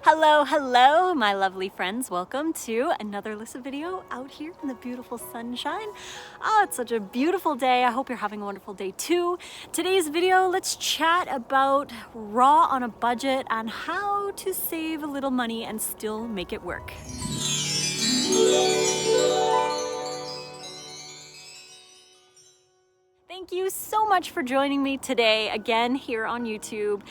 Hello, my lovely friends. Welcome to another Lissa video out here in the beautiful sunshine. Oh, it's such a beautiful day. I hope you're having a wonderful day too. Today's video, let's chat about raw on a budget and how to save a little money and still make it work. Thank you so much for joining me today again here on YouTube.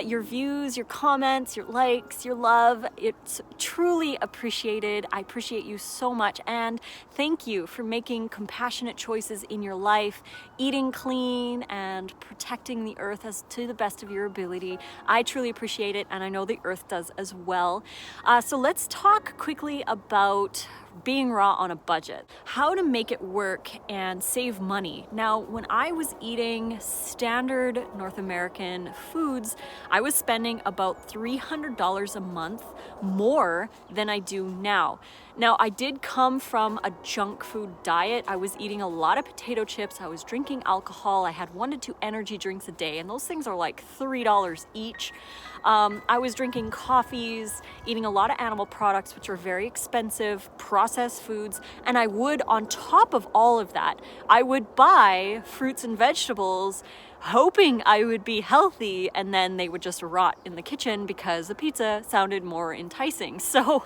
Your views, your comments, your likes, your love, it's truly appreciated. I appreciate you so much, and thank you for making compassionate choices in your life, eating clean and protecting the earth as to the best of your ability. I truly appreciate it, and I know the earth does as well. So let's talk quickly about being raw on a budget, how to make it work and save money. Now, when I was eating standard North American foods, I was spending about $300 a month more than I do now. Now, I did come from a junk food diet. I was eating a lot of potato chips. I was drinking alcohol. I had 1 to 2 energy drinks a day, and those things are like $3 each. I was drinking coffees, eating a lot of animal products, which are very expensive, processed foods, and I would, on top of all of that, I would buy fruits and vegetables hoping I would be healthy, and then they would just rot in the kitchen because the pizza sounded more enticing. So,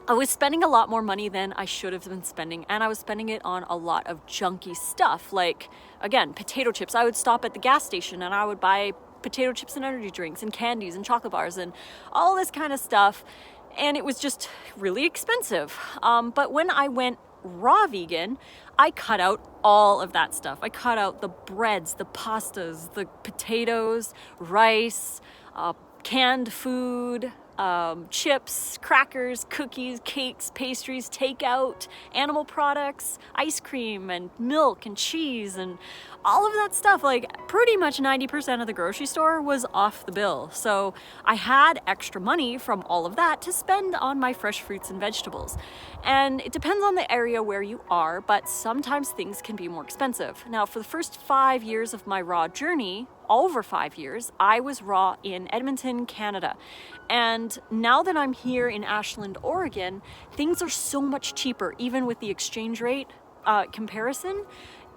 I was spending a lot more money than I should have been spending, and I was spending it on a lot of junky stuff, like, again, potato chips. I would stop at the gas station and I would buy potato chips and energy drinks and candies and chocolate bars and all this kind of stuff, and it was just really expensive. But when I went raw vegan, I cut out all of that stuff. I cut out the breads, the pastas, the potatoes, rice, canned food, chips, crackers, cookies, cakes, pastries, takeout, animal products, ice cream and milk and cheese and all of that stuff. Like pretty much 90% of the grocery store was off the bill. So I had extra money from all of that to spend on my fresh fruits and vegetables. And it depends on the area where you are, but sometimes things can be more expensive. Now, for the first 5 years of my raw journey, over 5 years, I was raw in Edmonton, Canada. And now that I'm here in Ashland, Oregon, things are so much cheaper, even with the exchange rate comparison.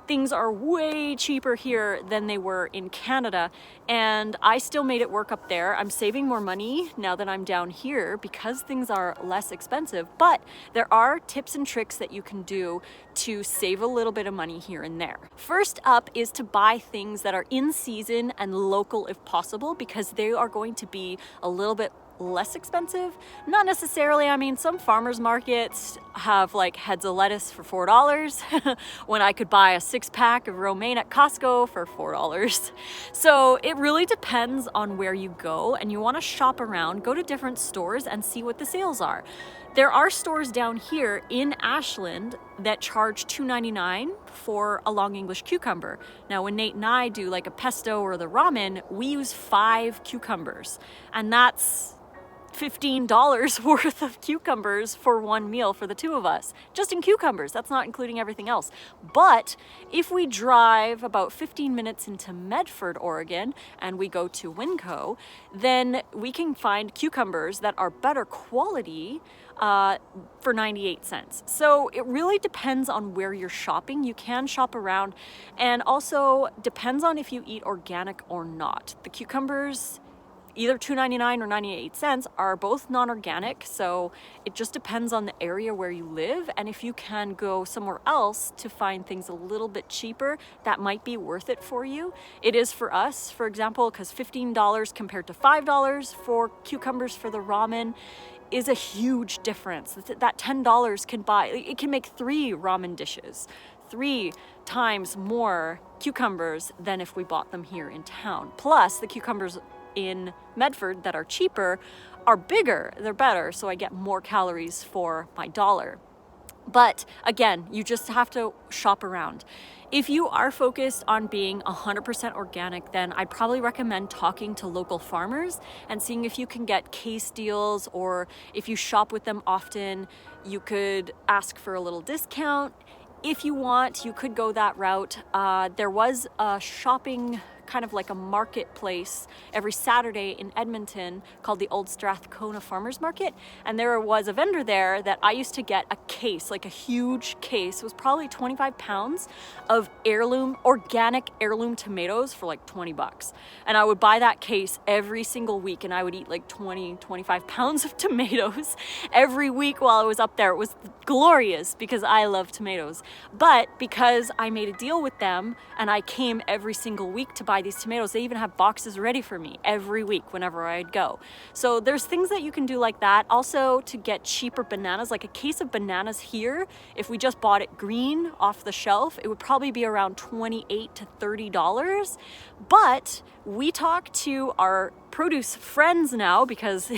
Things are way cheaper here than they were in Canada, and I still made it work up there. I'm saving more money now that I'm down here because things are less expensive, but there are tips and tricks that you can do to save a little bit of money here and there. First up is to buy things that are in season and local if possible, because they are going to be a little bit less expensive. Not necessarily. I mean, some farmers markets have like heads of lettuce for $4 when I could buy a 6-pack of romaine at Costco for $4. So it really depends on where you go, and you want to shop around, go to different stores and see what the sales are. There are stores down here in Ashland that charge $2.99 for a long English cucumber. Now, when Nate and I do like a pesto or the ramen, we use 5 cucumbers, and that's $15 worth of cucumbers for one meal for the two of us, just in cucumbers. That's not including everything else. But if we drive about 15 minutes into Medford, Oregon, and we go to Winco, then we can find cucumbers that are better quality for 98 cents. So it really depends on where you're shopping. You can shop around, and also depends on if you eat organic or not. The cucumbers, either $2.99 or 98 cents, are both non-organic, so it just depends on the area where you live, and if you can go somewhere else to find things a little bit cheaper, that might be worth it for you. It is for us, for example, because $15 compared to $5 for cucumbers for the ramen is a huge difference. That $10 can buy, it can make 3 ramen dishes, 3 times more cucumbers than if we bought them here in town. Plus, the cucumbers in Medford that are cheaper are bigger, they're better, so I get more calories for my dollar. But again, you just have to shop around. If you are focused on being 100% organic, then I'd probably recommend talking to local farmers and seeing if you can get case deals, or if you shop with them often, you could ask for a little discount. If you want, you could go that route. There was a shopping kind of like a marketplace every Saturday in Edmonton called the Old Strathcona Farmers Market. And there was a vendor there that I used to get a case, like a huge case. It was probably 25 pounds of organic heirloom tomatoes for like 20 bucks. And I would buy that case every single week, and I would eat like 25 pounds of tomatoes every week while I was up there. It was glorious because I love tomatoes. But because I made a deal with them and I came every single week to buy these tomatoes, they even have boxes ready for me every week whenever I'd go. So there's things that you can do like that. Also, to get cheaper bananas, like a case of bananas here, if we just bought it green off the shelf, it would probably be around $28 to $30. But we talk to our produce friends now, because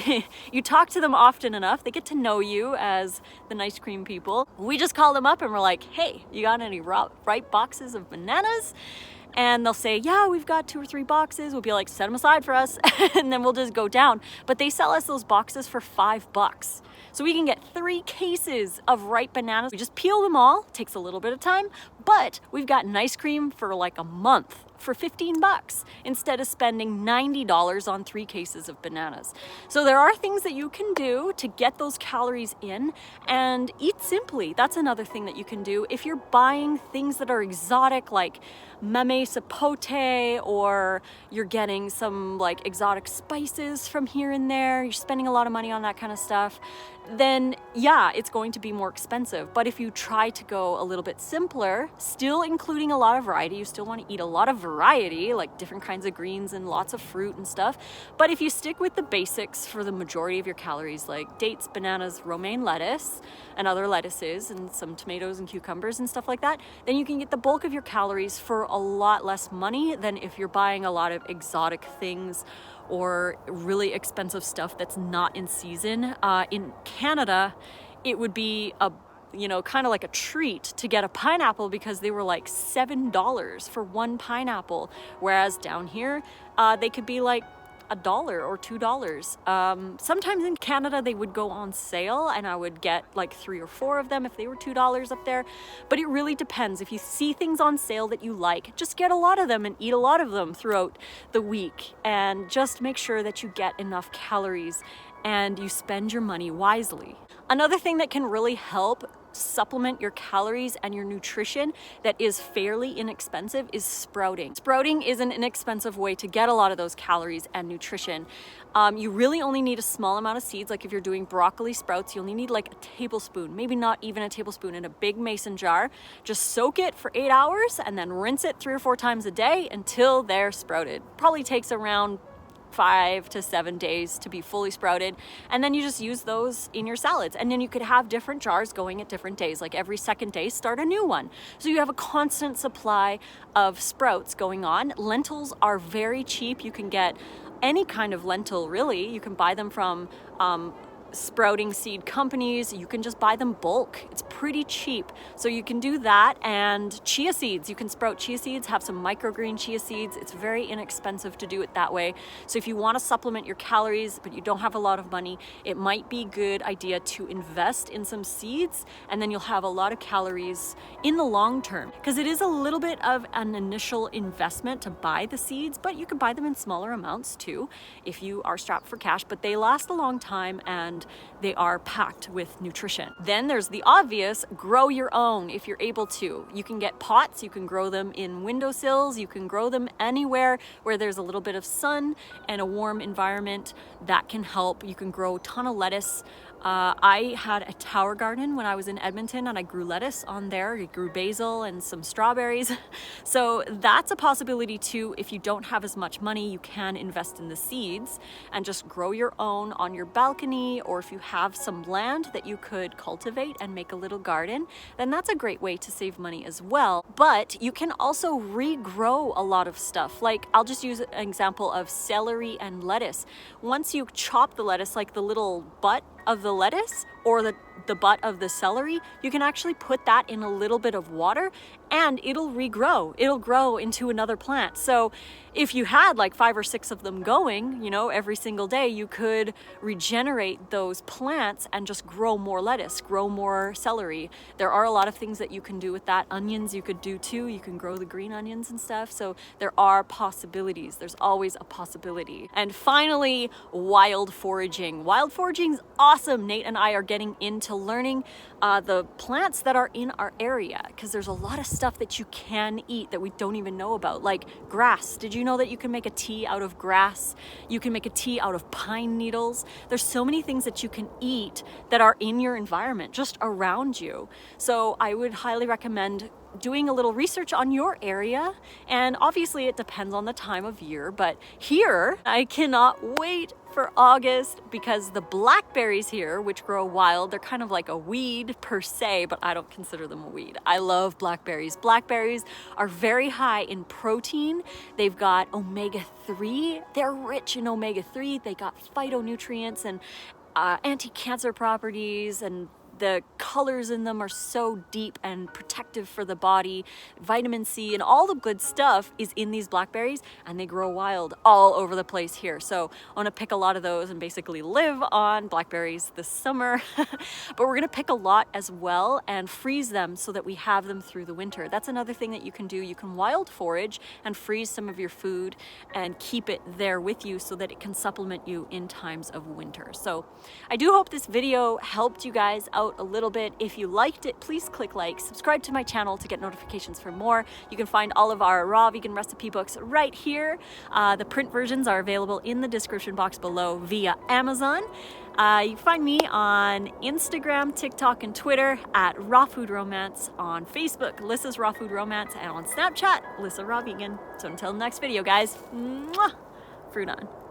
you talk to them often enough, they get to know you as the nice cream people. We just call them up and we're like, hey, you got any ripe boxes of bananas? And they'll say, yeah, we've got 2 or 3 boxes. We'll be like, set them aside for us. And then we'll just go down. But they sell us those boxes for $5. So we can get 3 cases of ripe bananas. We just peel them all. Takes a little bit of time, but we've got nice cream for like a month for 15 bucks instead of spending $90 on 3 cases of bananas. So there are things that you can do to get those calories in, and eat simply. That's another thing that you can do. If you're buying things that are exotic, like mame sapote, or you're getting some like exotic spices from here and there, you're spending a lot of money on that kind of stuff, then yeah, it's going to be more expensive. But if you try to go a little bit simpler, still including a lot of variety, you still want to eat a lot of variety, like different kinds of greens and lots of fruit and stuff. But if you stick with the basics for the majority of your calories, like dates, bananas, romaine lettuce, and other lettuces, and some tomatoes and cucumbers and stuff like that, then you can get the bulk of your calories for a lot less money than if you're buying a lot of exotic things or really expensive stuff that's not in season. In Canada, it would be kind of like a treat to get a pineapple, because they were like $7 for 1 pineapple, whereas down here they could be like $1 or $2. Sometimes in Canada they would go on sale, and I would get like 3 or 4 of them if they were $2 up there. But it really depends. If you see things on sale that you like, just get a lot of them and eat a lot of them throughout the week, and just make sure that you get enough calories and you spend your money wisely. Another thing that can really help supplement your calories and your nutrition that is fairly inexpensive is sprouting. Sprouting is an inexpensive way to get a lot of those calories and nutrition. You really only need a small amount of seeds. Like if you're doing broccoli sprouts, you only need like a tablespoon, maybe not even a tablespoon, in a big mason jar. Just soak it for 8 hours and then rinse it 3 or 4 times a day until they're sprouted. Probably takes around 5 to 7 days to be fully sprouted, and then you just use those in your salads. And then you could have different jars going at different days, like every second day start a new one, so you have a constant supply of sprouts going on. Lentils are very cheap. You can get any kind of lentil, really. You can buy them from sprouting seed companies. You can just buy them bulk. It's pretty cheap. So you can do that. And chia seeds, you can sprout chia seeds, have some microgreen chia seeds. It's very inexpensive to do it that way. So if you want to supplement your calories but you don't have a lot of money, it might be a good idea to invest in some seeds, and then you'll have a lot of calories in the long term, because it is a little bit of an initial investment to buy the seeds, but you can buy them in smaller amounts too if you are strapped for cash. But they last a long time, and they are packed with nutrition. Then there's the obvious, grow your own if you're able to. You can get pots, you can grow them in windowsills, you can grow them anywhere where there's a little bit of sun and a warm environment. That can help. You can grow a ton of lettuce. I had a tower garden when I was in Edmonton, and I grew lettuce on there. I grew basil and some strawberries. So that's a possibility too. If you don't have as much money, you can invest in the seeds and just grow your own on your balcony, or if you have some land that you could cultivate and make a little garden, then that's a great way to save money as well. But you can also regrow a lot of stuff. Like, I'll just use an example of celery and lettuce. Once you chop the lettuce, like the little butt of the lettuce, or the butt of the celery, you can actually put that in a little bit of water and it'll regrow. It'll grow into another plant. So if you had like 5 or 6 of them going, you know, every single day, you could regenerate those plants and just grow more lettuce, grow more celery. There are a lot of things that you can do with that. Onions you could do too. You can grow the green onions and stuff. So there are possibilities. There's always a possibility. And finally, wild foraging. Wild foraging is awesome. Nate and I are getting into learning the plants that are in our area, because there's a lot of stuff that you can eat that we don't even know about, like grass. Did you know that you can make a tea out of grass? You can make a tea out of pine needles. There's so many things that you can eat that are in your environment, just around you. So I would highly recommend doing a little research on your area. And obviously it depends on the time of year, but here I cannot wait for August, because the blackberries here, which grow wild, they're kind of like a weed per se, but I don't consider them a weed. I love blackberries. Blackberries are very high in protein. They've got omega-3. They're rich in omega-3. They got phytonutrients and anti-cancer properties, and the colors in them are so deep and protective for the body. Vitamin C and all the good stuff is in these blackberries, and they grow wild all over the place here. So I want to pick a lot of those and basically live on blackberries this summer. But we're going to pick a lot as well and freeze them so that we have them through the winter. That's another thing that you can do. You can wild forage and freeze some of your food and keep it there with you so that it can supplement you in times of winter. So I do hope this video helped you guys out a little bit. If you liked it, please click like, subscribe to my channel to get notifications for more. You can find all of our raw vegan recipe books right here. The print versions are available in the description box below via Amazon. You can find me on Instagram, TikTok, and Twitter at Raw Food Romance, on Facebook, Lissa's Raw Food Romance, and on Snapchat, Lissa Raw Vegan. So until the next video, guys, mwah, fruit on.